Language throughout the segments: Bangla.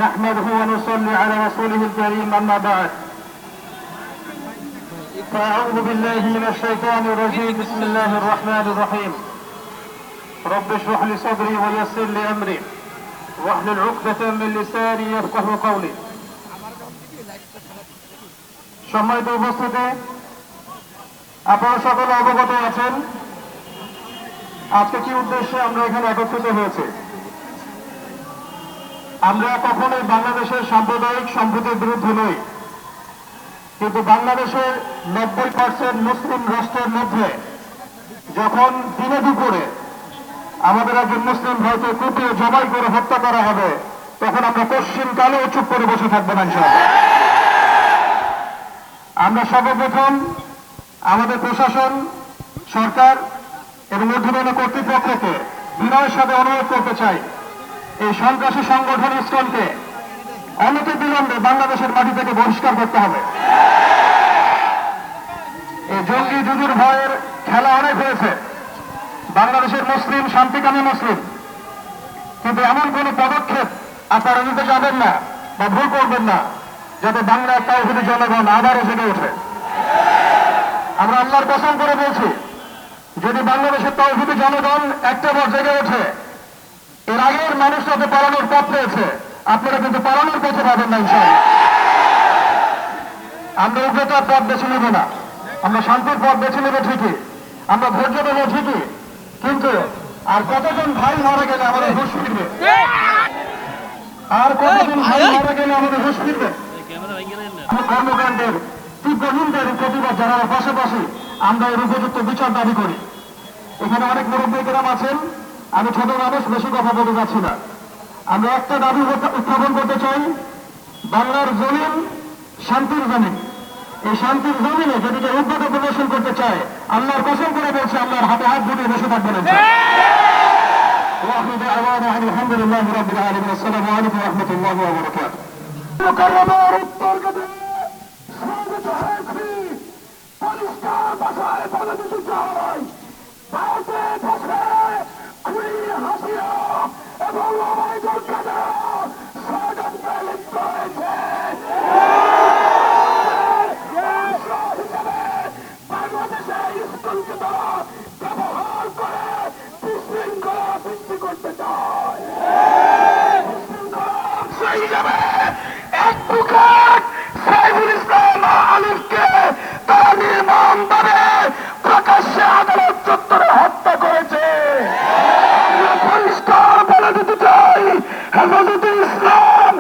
نحمده ونصلي على رسوله الكريم أما بعد فأعوذ بالله من الشيطان الرجيم بسم الله الرحمن الرحيم رب اشرح لي صدري ويسر لي أمري واحلل عقدة من لساني يفقهوا قولي সম্মানিত উপস্থিতি আপনারা সকলে অবগত আছেন আজকে কি উদ্দেশ্যে আমরা এখানে একত্রিত হয়েছে। আমরা কখনোই বাংলাদেশের সাম্প্রদায়িক সম্প্রীতির বিরুদ্ধে নই, কিন্তু বাংলাদেশের 90% মুসলিম রাষ্ট্রের মধ্যে যখন দিনে দুপুরে আমাদের একজন মুসলিম ভাইকে কুপিয়ে জবাই করে হত্যা করা হবে, তখন আমরা পশ্চিম কালেও চুপ করে বসে থাকবো না ইনশাআল্লাহ। আমরা সর্বপ্রথম আমাদের প্রশাসন, সরকার এবং ঊর্ধ্বতন কর্তৃপক্ষকে বিনয়ের সাথে অনুরোধ করতে চাই, এই সন্ত্রাসী সংগঠন ইসকনকে অনতিবিলম্বে বাংলাদেশের মাটি থেকে বহিষ্কার করতে হবে। এই জঙ্গি যুদ্ধের ভয়ের খেলা অনেক হয়েছে, বাংলাদেশের মুসলিম শান্তিকামী মুসলিম, কিন্তু এমন কোন পদক্ষেপ আপনারা নিতে যাবেন না বা ভুল করবেন না যাতে বাংলার তাওহীদি জনগণ আবারও জেগে ওঠে। আমরা আল্লাহর কসম করে বলছি, যদি বাংলাদেশের তাওহীদি জনগণ একটা বার জেগে ওঠে, এর আগের মানুষরা তো পালানোর পথ পেয়েছে, আপনারা কিন্তু পালানোর পথে পাবেন না ইনশাআল্লাহ। আমরা উগ্রতার পথ বেছে নেব না, আমরা শান্তির পথ বেছে নেব ঠিকই, আমরা ধৈর্য দেব ঠিকই, কিন্তু আর কতজন ভাই মারা গেলে আমাদের হুঁশ ফিরবে? আর কতজন ভাই মারা গেলে আমাদের হুঁশ ফিরবে? কর্মকাণ্ডের তীব্র নিন্দার প্রতিবাদ জানানোর পাশাপাশি আমরা এর উপযুক্ত বিচার দাবি করি। এখানে অনেক মুরব্বীকেরাম আছেন, আমি ছোট মানুষ, বেশি কথা বলতে যাচ্ছি না। আমরা একটা দাবি উত্থাপন করতে চাই, বাংলার জমিন শান্তির জমিন, এই শান্তির জমিনে যদি কেউ উদ্যোগ প্রদর্শন করতে চায়, আল্লাহর কসম করে বলছে আল্লাহর হাতে হাত ধরে বসে থাকবেন। আলহামদুলিল্লাহ রাব্বিল আলামিন, আসসালামু আলাইকুম ওয়া রাহমাতুল্লাহি ওয়া বারাকাতুহু। পরিষ্কার ভাষায় বলে দিতে চাই, ভারতে বসে খুনি হাসিনা এবং ওবায়দুল কাদের ষড়যন্ত্রে লিপ্ত হয়েছে। বাংলাদেশে স্কুলকে তারা ব্যবহার করে বিশৃঙ্খলা সৃষ্টি করতে চায়। সেই হিসাবে অ্যাডভোকেট সাইফুল ইসলাম আলিফকে তারা নির্মমভাবে প্রকাশ্যে আদালত চত্বরে হত্যা করেছে। আমরা পরিষ্কার বলে দিতে চাই, হেফাজতে ইসলাম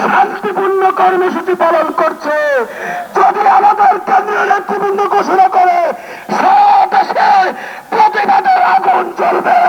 শান্তিপূর্ণ কর্মসূচি পালন করছে। যদি আমাদের কেন্দ্রীয় নেতৃবৃন্দ ঘোষণা করে সারা দেশে প্রতিবাদের আগুন জ্বলবে,